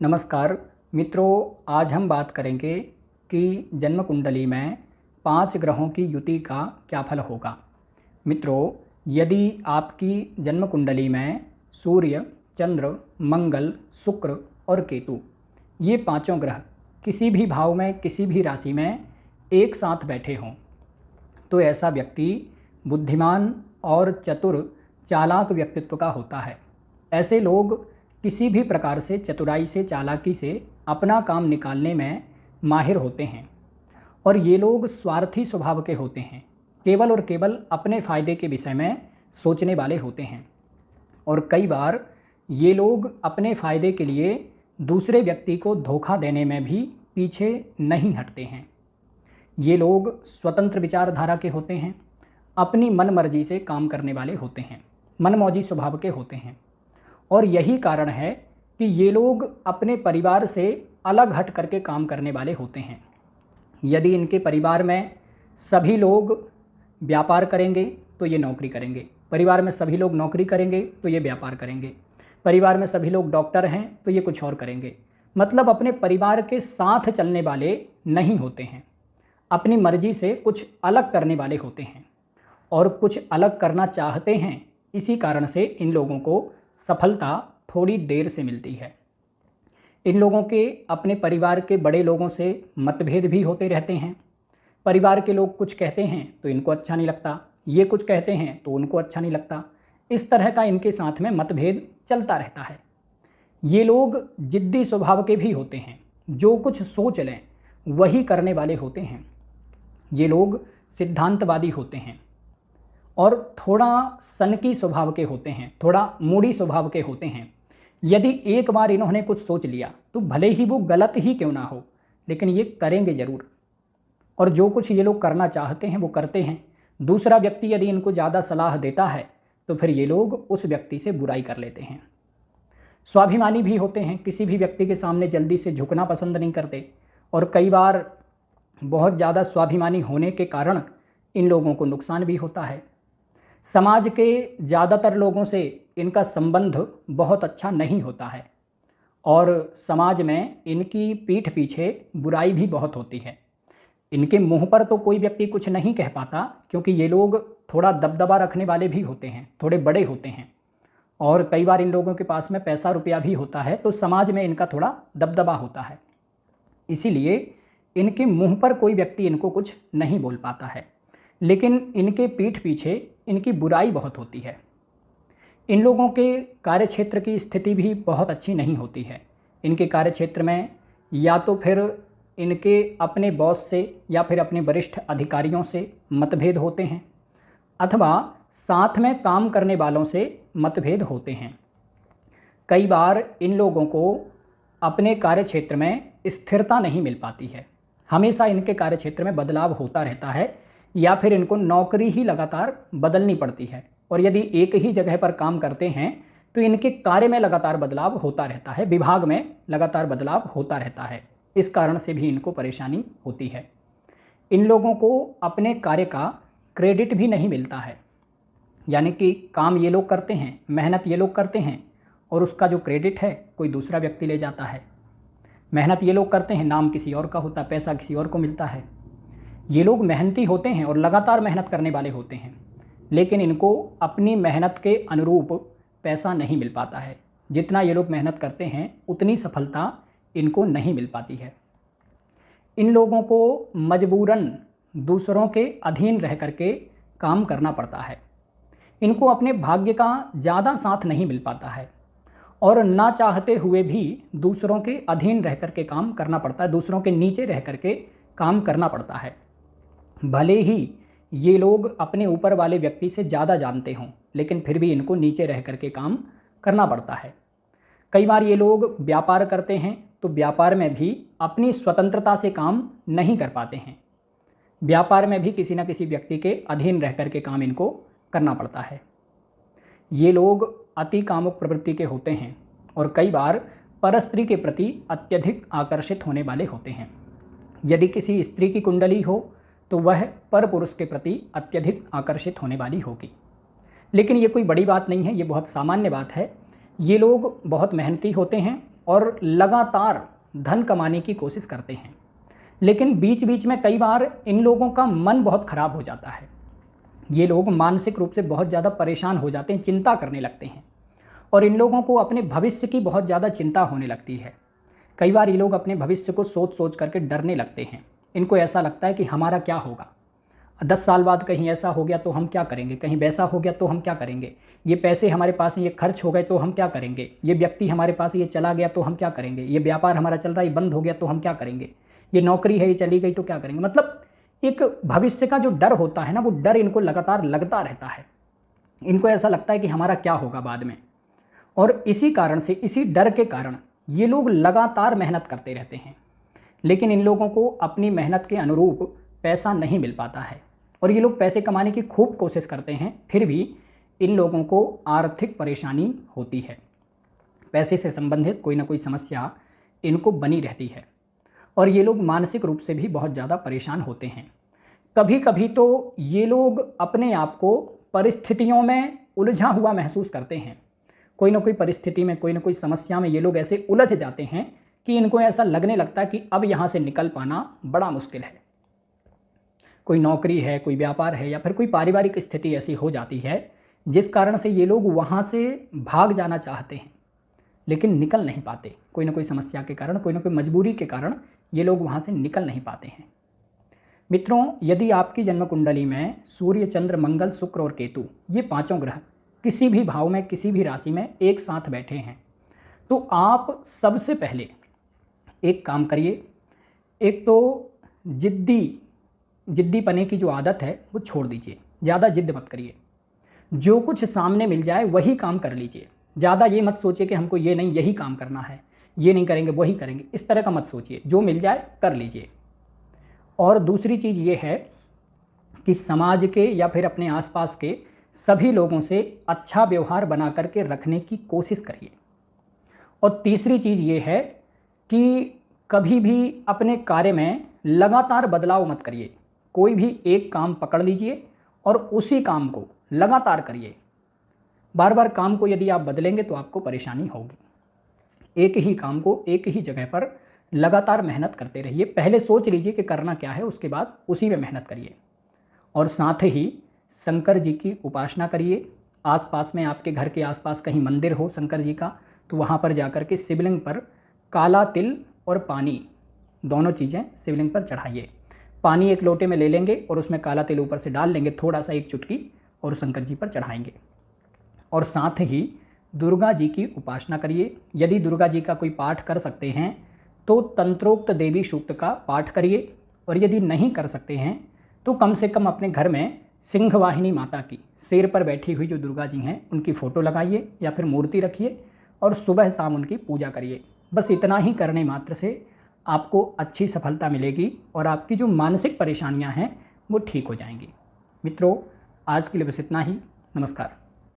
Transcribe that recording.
नमस्कार मित्रों, आज हम बात करेंगे कि जन्म कुंडली में 5 ग्रहों की युति का क्या फल होगा। मित्रों, यदि आपकी जन्म कुंडली में सूर्य, चंद्र, मंगल, शुक्र और केतु ये पांचों ग्रह किसी भी भाव में, किसी भी राशि में एक साथ बैठे हों तो ऐसा व्यक्ति बुद्धिमान और चतुर, चालाक व्यक्तित्व का होता है। ऐसे लोग किसी भी प्रकार से चतुराई से, चालाकी से अपना काम निकालने में माहिर होते हैं और ये लोग स्वार्थी स्वभाव के होते हैं। केवल और केवल अपने फायदे के विषय में सोचने वाले होते हैं और कई बार ये लोग अपने फायदे के लिए दूसरे व्यक्ति को धोखा देने में भी पीछे नहीं हटते हैं। ये लोग स्वतंत्र विचारधारा के होते हैं, अपनी मनमर्जी से काम करने वाले होते हैं, मनमौजी स्वभाव के होते हैं और यही कारण है कि ये लोग अपने परिवार से अलग हट करके काम करने वाले होते हैं। यदि इनके परिवार में सभी लोग व्यापार करेंगे तो ये नौकरी करेंगे, परिवार में सभी लोग नौकरी करेंगे तो ये व्यापार करेंगे, परिवार में सभी लोग डॉक्टर हैं तो ये कुछ और करेंगे। मतलब अपने परिवार के साथ चलने वाले नहीं होते हैं, अपनी मर्जी से कुछ अलग करने वाले होते हैं और कुछ अलग करना चाहते हैं। इसी कारण से इन लोगों को सफलता थोड़ी देर से मिलती है। इन लोगों के अपने परिवार के बड़े लोगों से मतभेद भी होते रहते हैं। परिवार के लोग कुछ कहते हैं तो इनको अच्छा नहीं लगता, ये कुछ कहते हैं तो उनको अच्छा नहीं लगता। इस तरह का इनके साथ में मतभेद चलता रहता है। ये लोग जिद्दी स्वभाव के भी होते हैं, जो कुछ सोच लें वही करने वाले होते हैं। ये लोग सिद्धांतवादी होते हैं और थोड़ा सनकी स्वभाव के होते हैं, थोड़ा मूडी स्वभाव के होते हैं। यदि एक बार इन्होंने कुछ सोच लिया तो भले ही वो गलत ही क्यों ना हो, लेकिन ये करेंगे ज़रूर। और जो कुछ ये लोग करना चाहते हैं वो करते हैं। दूसरा व्यक्ति यदि इनको ज़्यादा सलाह देता है तो फिर ये लोग उस व्यक्ति से बुराई कर लेते हैं। स्वाभिमानी भी होते हैं, किसी भी व्यक्ति के सामने जल्दी से झुकना पसंद नहीं करते और कई बार बहुत ज़्यादा स्वाभिमानी होने के कारण इन लोगों को नुकसान भी होता है। समाज के ज़्यादातर लोगों से इनका संबंध बहुत अच्छा नहीं होता है और समाज में इनकी पीठ पीछे बुराई भी बहुत होती है। इनके मुंह पर तो कोई व्यक्ति कुछ नहीं कह पाता, क्योंकि ये लोग थोड़ा दबदबा रखने वाले भी होते हैं, थोड़े बड़े होते हैं और कई बार इन लोगों के पास में पैसा रुपया भी होता है तो समाज में इनका थोड़ा दबदबा होता है। इसीलिए इनके मुंह पर कोई व्यक्ति इनको कुछ नहीं बोल पाता है, लेकिन इनके पीठ पीछे इनकी बुराई बहुत होती है। इन लोगों के कार्यक्षेत्र की स्थिति भी बहुत अच्छी नहीं होती है। इनके कार्यक्षेत्र में या तो फिर इनके अपने बॉस से या फिर अपने वरिष्ठ अधिकारियों से मतभेद होते हैं अथवा साथ में काम करने वालों से मतभेद होते हैं। कई बार इन लोगों को अपने कार्यक्षेत्र में स्थिरता नहीं मिल पाती है, हमेशा इनके कार्यक्षेत्र में बदलाव होता रहता है या फिर इनको नौकरी ही लगातार बदलनी पड़ती है और यदि एक ही जगह पर काम करते हैं तो इनके कार्य में लगातार बदलाव होता रहता है, विभाग में लगातार बदलाव होता रहता है। इस कारण से भी इनको परेशानी होती है। इन लोगों को अपने कार्य का क्रेडिट भी नहीं मिलता है, यानी कि काम ये लोग करते हैं, मेहनत ये लोग करते हैं और उसका जो क्रेडिट है कोई दूसरा व्यक्ति ले जाता है। मेहनत ये लोग करते हैं, नाम किसी और का होता है, पैसा किसी और को मिलता है। ये लोग मेहनती होते हैं और लगातार मेहनत करने वाले होते हैं, लेकिन इनको अपनी मेहनत के अनुरूप पैसा नहीं मिल पाता है। जितना ये लोग मेहनत करते हैं उतनी सफलता इनको नहीं मिल पाती है। इन लोगों को मजबूरन दूसरों के अधीन रह करके काम करना पड़ता है। इनको अपने भाग्य का ज़्यादा साथ नहीं मिल पाता है और ना चाहते हुए भी दूसरों के अधीन रह करके काम करना पड़ता है, दूसरों के नीचे रह करके काम करना पड़ता है। भले ही ये लोग अपने ऊपर वाले व्यक्ति से ज़्यादा जानते हों, लेकिन फिर भी इनको नीचे रह करके काम करना पड़ता है। कई बार ये लोग व्यापार करते हैं तो व्यापार में भी अपनी स्वतंत्रता से काम नहीं कर पाते हैं। व्यापार में भी किसी न किसी व्यक्ति के अधीन रह करके काम इनको करना पड़ता है। ये लोग अति कामुक प्रवृत्ति के होते हैं और कई बार परस्त्री के प्रति अत्यधिक आकर्षित होने वाले होते हैं। यदि किसी स्त्री की कुंडली हो तो वह परपुरुष के प्रति अत्यधिक आकर्षित होने वाली होगी। लेकिन ये कोई बड़ी बात नहीं है, ये बहुत सामान्य बात है। ये लोग बहुत मेहनती होते हैं और लगातार धन कमाने की कोशिश करते हैं, लेकिन बीच बीच में कई बार इन लोगों का मन बहुत ख़राब हो जाता है। ये लोग मानसिक रूप से बहुत ज़्यादा परेशान हो जाते हैं, चिंता करने लगते हैं और इन लोगों को अपने भविष्य की बहुत ज़्यादा चिंता होने लगती है। कई बार ये लोग अपने भविष्य को सोच सोच करके डरने लगते हैं। इनको ऐसा लगता है कि हमारा क्या होगा, 10 साल बाद कहीं ऐसा हो गया तो हम क्या करेंगे, कहीं वैसा हो गया तो हम क्या करेंगे, ये पैसे हमारे पास ये खर्च हो गए तो हम क्या करेंगे, ये व्यक्ति हमारे पास ये चला गया तो हम क्या करेंगे, ये व्यापार हमारा चल रहा है ये बंद हो गया तो हम क्या करेंगे, ये नौकरी है ये चली गई तो क्या करेंगे। मतलब एक भविष्य का जो डर होता है ना, वो डर इनको लगातार लगता रहता है। इनको ऐसा लगता है कि हमारा क्या होगा बाद में, और इसी कारण से, इसी डर के कारण ये लोग लगातार मेहनत करते रहते हैं, लेकिन इन लोगों को अपनी मेहनत के अनुरूप पैसा नहीं मिल पाता है और ये लोग पैसे कमाने की खूब कोशिश करते हैं, फिर भी इन लोगों को आर्थिक परेशानी होती है। पैसे से संबंधित कोई ना कोई समस्या इनको बनी रहती है और ये लोग मानसिक रूप से भी बहुत ज़्यादा परेशान होते हैं। कभी कभी तो ये लोग अपने आप को परिस्थितियों में उलझा हुआ महसूस करते हैं। कोई ना कोई परिस्थिति में, कोई ना कोई समस्या में ये लोग ऐसे उलझ जाते हैं कि इनको ऐसा लगने लगता है कि अब यहाँ से निकल पाना बड़ा मुश्किल है। कोई नौकरी है, कोई व्यापार है या फिर कोई पारिवारिक स्थिति ऐसी हो जाती है जिस कारण से ये लोग वहाँ से भाग जाना चाहते हैं, लेकिन निकल नहीं पाते। कोई ना कोई समस्या के कारण, कोई ना कोई मजबूरी के कारण ये लोग वहाँ से निकल नहीं पाते हैं। मित्रों, यदि आपकी जन्म कुंडली में सूर्य, चंद्र, मंगल, शुक्र और केतु, ये पांचों ग्रह किसी भी भाव में, किसी भी राशि में एक साथ बैठे हैं, तो आप सबसे पहले एक काम करिए। एक तो जिद्दी पने की जो आदत है वो छोड़ दीजिए, ज़्यादा जिद्द मत करिए। जो कुछ सामने मिल जाए वही काम कर लीजिए। ज़्यादा ये मत सोचिए कि हमको ये नहीं, यही काम करना है, ये नहीं करेंगे वही करेंगे, इस तरह का मत सोचिए। जो मिल जाए कर लीजिए। और दूसरी चीज़ ये है कि समाज के या फिर अपने आसपास के सभी लोगों से अच्छा व्यवहार बना करके रखने की कोशिश करिए। और तीसरी चीज़ ये है कि कभी भी अपने कार्य में लगातार बदलाव मत करिए। कोई भी एक काम पकड़ लीजिए और उसी काम को लगातार करिए। बार बार काम को यदि आप बदलेंगे तो आपको परेशानी होगी। एक ही काम को एक ही जगह पर लगातार मेहनत करते रहिए। पहले सोच लीजिए कि करना क्या है, उसके बाद उसी में मेहनत करिए। और साथ ही शंकर जी की उपासना करिए। आसपास में, आपके घर के आसपास कहीं मंदिर हो शंकर जी का, तो वहाँ पर जाकर के शिवलिंग पर काला तिल और पानी, दोनों चीज़ें शिवलिंग पर चढ़ाइए। पानी एक लोटे में ले लेंगे और उसमें काला तिल ऊपर से डाल लेंगे, थोड़ा सा, एक चुटकी, और शंकर जी पर चढ़ाएंगे। और साथ ही दुर्गा जी की उपासना करिए। यदि दुर्गा जी का कोई पाठ कर सकते हैं तो तंत्रोक्त देवी सूक्त का पाठ करिए, और यदि नहीं कर सकते हैं तो कम से कम अपने घर में सिंहवाहिनी माता की, शेर पर बैठी हुई जो दुर्गा जी हैं, उनकी फ़ोटो लगाइए या फिर मूर्ति रखिए और सुबह शाम उनकी पूजा करिए। बस इतना ही करने मात्र से आपको अच्छी सफलता मिलेगी और आपकी जो मानसिक परेशानियां हैं वो ठीक हो जाएंगी। मित्रों, आज के लिए बस इतना ही। नमस्कार।